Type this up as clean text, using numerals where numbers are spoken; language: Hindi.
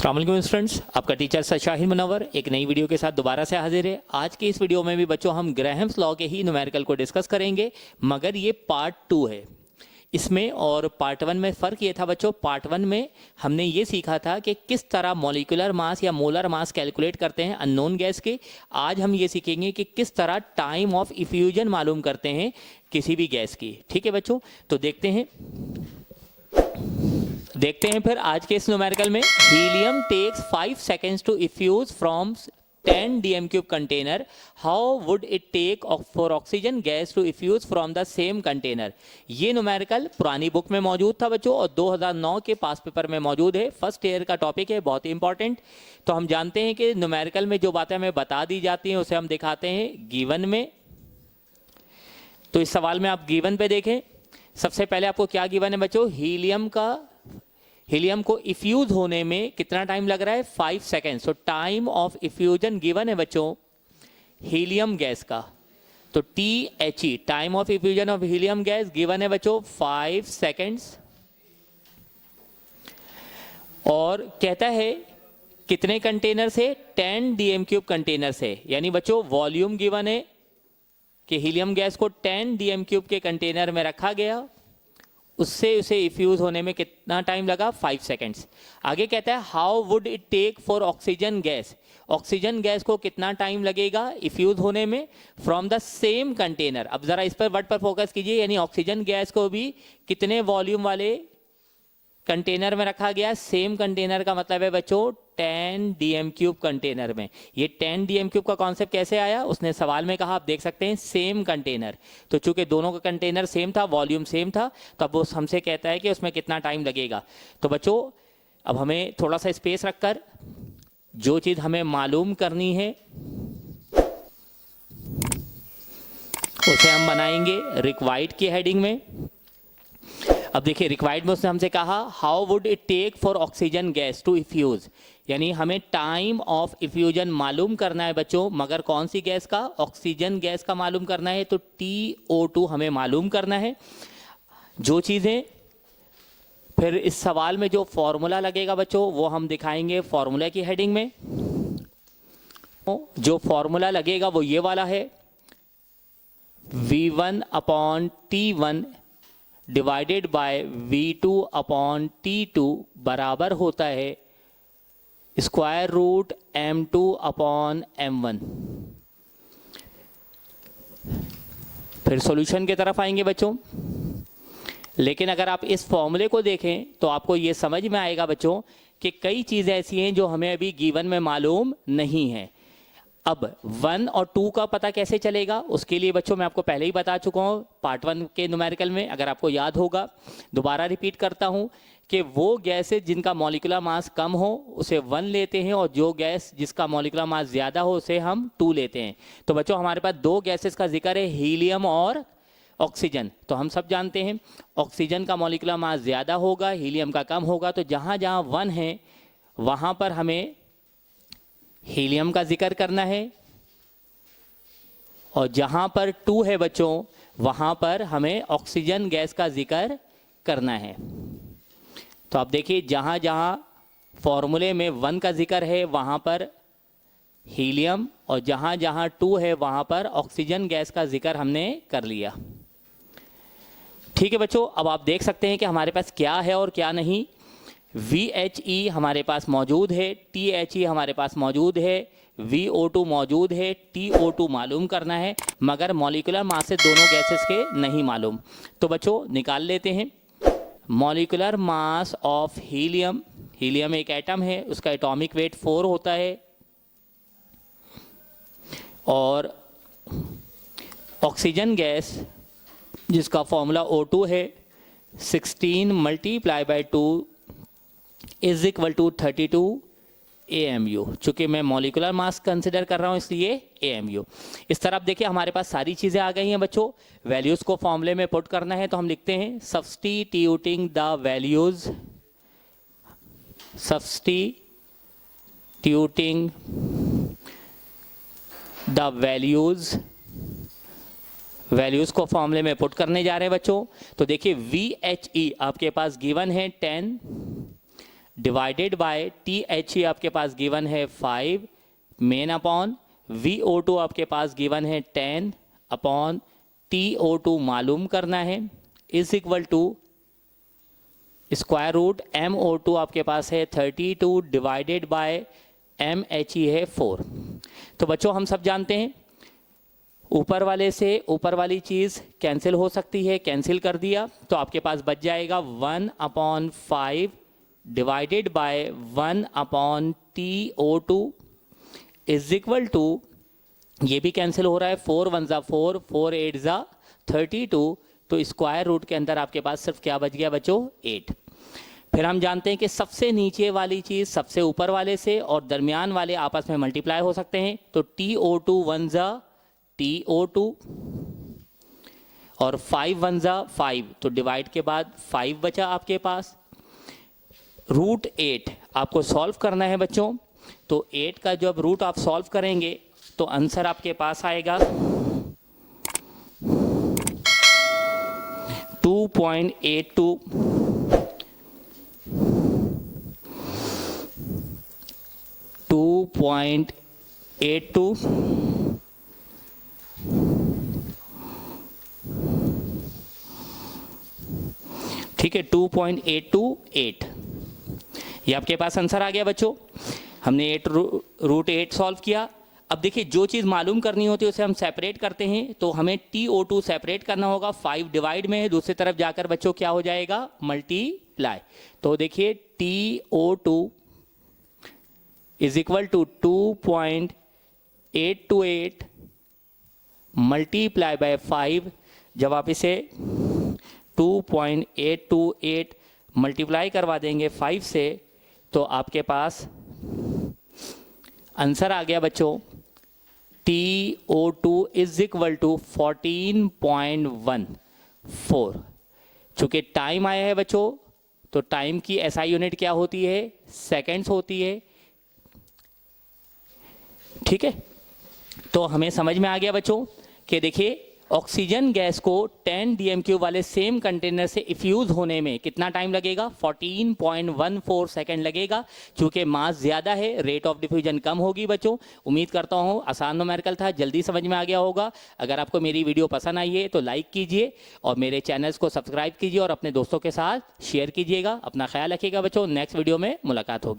अस्सलाम वालेकुम स्टूडेंट्स, आपका टीचर सर शाहिद मुनव्वर एक नई वीडियो के साथ दोबारा से हाजिर है। आज की इस वीडियो में भी बच्चों हम ग्राहम्स लॉ के ही न्यूमेरिकल को डिस्कस करेंगे, मगर ये पार्ट 2 है इसमें। और पार्ट 1 में फ़र्क ये था बच्चों, पार्ट 1 में हमने ये सीखा था कि किस तरह मॉलिक्यूलर मास या मोलर मास कैलकुलेट करते हैं अननोन गैस के। आज हम ये सीखेंगे कि किस तरह टाइम ऑफ इफ्यूजन मालूम करते हैं किसी भी गैस की। ठीक है बच्चों, तो देखते हैं फिर आज के इस न्यूमेरिकल में। Helium takes 5 seconds to effuse from 10 dm³ container, how would it take for oxygen gas to effuse from the same container. ये न्यूमेरिकल पुरानी बुक में मौजूद था बच्चों और 2009 के पास पेपर में मौजूद है। फर्स्ट ईयर का टॉपिक है, बहुत ही इंपॉर्टेंट। तो हम जानते हैं कि न्यूमेरिकल में जो बातें हमें बता दी जाती हैं उसे हम दिखाते हैं गिवन में। तो इस सवाल में आप गिवन पे देखें, सबसे पहले आपको क्या गिवन है बच्चों, हीलियम को इफ्यूज होने में कितना टाइम लग रहा है, 5 सेकेंड्स। तो टाइम ऑफ इफ्यूजन गिवन है बच्चों हीलियम गैस का, तो THE time of effusion of helium gas given है बच्चों 5 सेकेंड्स। और कहता है कितने कंटेनर से, 10 dm³ कंटेनर से। यानी बच्चों वॉल्यूम गिवन है कि हीलियम गैस को 10 dm³ के कंटेनर में रखा गया, उससे उसे इफ्यूज होने में कितना टाइम लगा, 5 सेकेंड्स। आगे कहता है how would it take for oxygen gas, oxygen gas को कितना टाइम लगेगा इफ्यूज होने में फ्रॉम द सेम कंटेनर। अब जरा इस पर वर्ड पर फोकस कीजिए, यानी ऑक्सीजन गैस को भी कितने वॉल्यूम वाले कंटेनर में रखा गया, सेम कंटेनर का मतलब है बच्चों 10 dm³ कंटेनर में। ये 10 dm³ का कॉन्सेप्ट कैसे आया, उसने सवाल में कहा, आप देख सकते हैं सेम कंटेनर। तो चूंकि दोनों का कंटेनर सेम था, वॉल्यूम सेम था, तो अब वो हमसे कहता है कि उसमें कितना टाइम लगेगा। तो बच्चों अब हमें थोड़ा सा स्पेस रखकर जो चीज हमें मालूम करनी है उसे हम बनाएंगे रिक्वायर्ड की हेडिंग में। अब देखिए रिक्वायर्ड में उसने हमसे कहा how would it take for oxygen gas to effuse, यानी हमें टाइम ऑफ इफ्यूजन मालूम करना है बच्चों, मगर कौन सी गैस का, ऑक्सीजन गैस का मालूम करना है। तो TO2 हमें मालूम करना है। जो चीज़ें फिर इस सवाल में जो फॉर्मूला लगेगा बच्चों वो हम दिखाएंगे फॉर्मूला की हेडिंग में। जो फॉर्मूला लगेगा वो ये वाला है, V1/T1 डिवाइडेड बाय V2/T2 बराबर होता है स्क्वायर रूट M2/M1। फिर सॉल्यूशन की तरफ आएंगे बच्चों, लेकिन अगर आप इस फॉर्मूले को देखें तो आपको ये समझ में आएगा बच्चों कि कई चीज़ें ऐसी हैं जो हमें अभी गिवन में मालूम नहीं है। अब 1 और 2 का पता कैसे चलेगा, उसके लिए बच्चों मैं आपको पहले ही बता चुका हूँ पार्ट 1 के न्यूमेरिकल में, अगर आपको याद होगा। दोबारा रिपीट करता हूँ कि वो गैसेज जिनका मॉलिक्यूलर मास कम हो उसे 1 लेते हैं, और जो गैस जिसका मॉलिक्यूलर मास ज़्यादा हो उसे हम 2 लेते हैं। तो बच्चों हमारे पास 2 गैसेज का जिक्र है, हीलियम और ऑक्सीजन। तो हम सब जानते हैं ऑक्सीजन का मॉलिक्यूलर मास ज़्यादा होगा, हीलियम का कम होगा। तो जहाँ जहाँ 1 है वहाँ पर हमें हीलियम का जिक्र करना है, और जहां पर 2 है बच्चों वहां पर हमें ऑक्सीजन गैस का जिक्र करना है। तो आप देखिए जहां जहां फॉर्मूले में 1 का जिक्र है वहां पर हीलियम, और जहां जहां 2 है वहां पर ऑक्सीजन गैस का जिक्र हमने कर लिया। ठीक है बच्चों, अब आप देख सकते हैं कि हमारे पास क्या है और क्या नहीं। VHE हमारे पास मौजूद है, THE हमारे पास मौजूद है, VO2 मौजूद है, TO2 मालूम करना है, मगर मॉलिक्यूलर मास से दोनों गैसेस के नहीं मालूम। तो बच्चों निकाल लेते हैं molecular mass of helium. Helium एक एटम है, उसका एटॉमिक वेट 4 होता है, और ऑक्सीजन गैस जिसका फॉर्मूला O2 है 16 × 2 इज इक्वल टू 32 AMU। चूंकि मैं मॉलिक्यूलर मास कंसिडर कर रहा हूं इसलिए AMU। इस तरह आप देखिए हमारे पास सारी चीज़ें आ गई हैं बच्चों। वैल्यूज़ को फॉर्मूले में पुट करना है तो हम लिखते हैं substituting the values, substituting the values को फॉर्मूले में पुट करने जा रहे हैं बच्चों। तो देखिए VHE आपके पास गिवन है 10 डिवाइडेड बाय THE आपके पास गिवन है 5 मेन अपॉन VO2 आपके पास गिवन है 10 अपॉन TO2 मालूम करना है is equal to square root MO2 आपके पास है 32 डिवाइडेड बाय MHE है 4। तो बच्चों हम सब जानते हैं ऊपर वाले से ऊपर वाली चीज़ कैंसिल हो सकती है, कैंसिल कर दिया तो आपके पास बच जाएगा 1/5 divided by 1 TO2 is equal to, ये भी कैंसिल हो रहा है, 4 1 ज़ा 4, 4 8 ज़ा 32, तो स्क्वायर रूट के अंदर आपके पास सिर्फ क्या बच गया बच्चों 8। फिर हम जानते हैं कि सबसे नीचे वाली चीज़ सबसे ऊपर वाले से और दरमियान वाले आपस में मल्टीप्लाई हो सकते हैं, तो TO2 1 ज़ा TO2 और 5 1 ज़ा 5, तो डिवाइड के बाद 5 बचा आपके पास। रूट 8 आपको सॉल्व करना है बच्चों, तो 8 का जब रूट आप सॉल्व करेंगे तो आंसर आपके पास आएगा 2.82 2.82 ठीक है 2.828 ये आपके पास आंसर आ गया बच्चों। हमने रूट 8 सॉल्व किया। अब देखिए जो चीज़ मालूम करनी होती है उसे हम सेपरेट करते हैं, तो हमें TO2 सेपरेट करना होगा, 5 डिवाइड में है, दूसरी तरफ जाकर बच्चों क्या हो जाएगा मल्टीप्लाई। तो देखिए TO2 is equal to 2.828 multiply by 5। जब आप इसे 2.828 मल्टीप्लाई करवा देंगे 5 से तो आपके पास आंसर आ गया बच्चों TO2 इज इक्वल टू 14.14। चूंकि टाइम आया है बच्चों तो टाइम की SI यूनिट क्या होती है सेकेंड्स होती है, ठीक है। तो हमें समझ में आ गया बच्चों कि देखिए ऑक्सीजन गैस को 10 DMQ वाले सेम कंटेनर से इफ्यूज होने में कितना टाइम लगेगा 14.14 सेकंड लगेगा। चूंकि मास ज़्यादा है रेट ऑफ डिफ्यूजन कम होगी बच्चों। उम्मीद करता हूँ आसान न्यूमेरिकल था, जल्दी समझ में आ गया होगा। अगर आपको मेरी वीडियो पसंद आई है तो लाइक कीजिए और मेरे चैनल्स को सब्सक्राइब कीजिए और अपने दोस्तों के साथ शेयर कीजिएगा। अपना ख्याल रखिएगा बच्चों, नेक्स्ट वीडियो में मुलाकात होगी।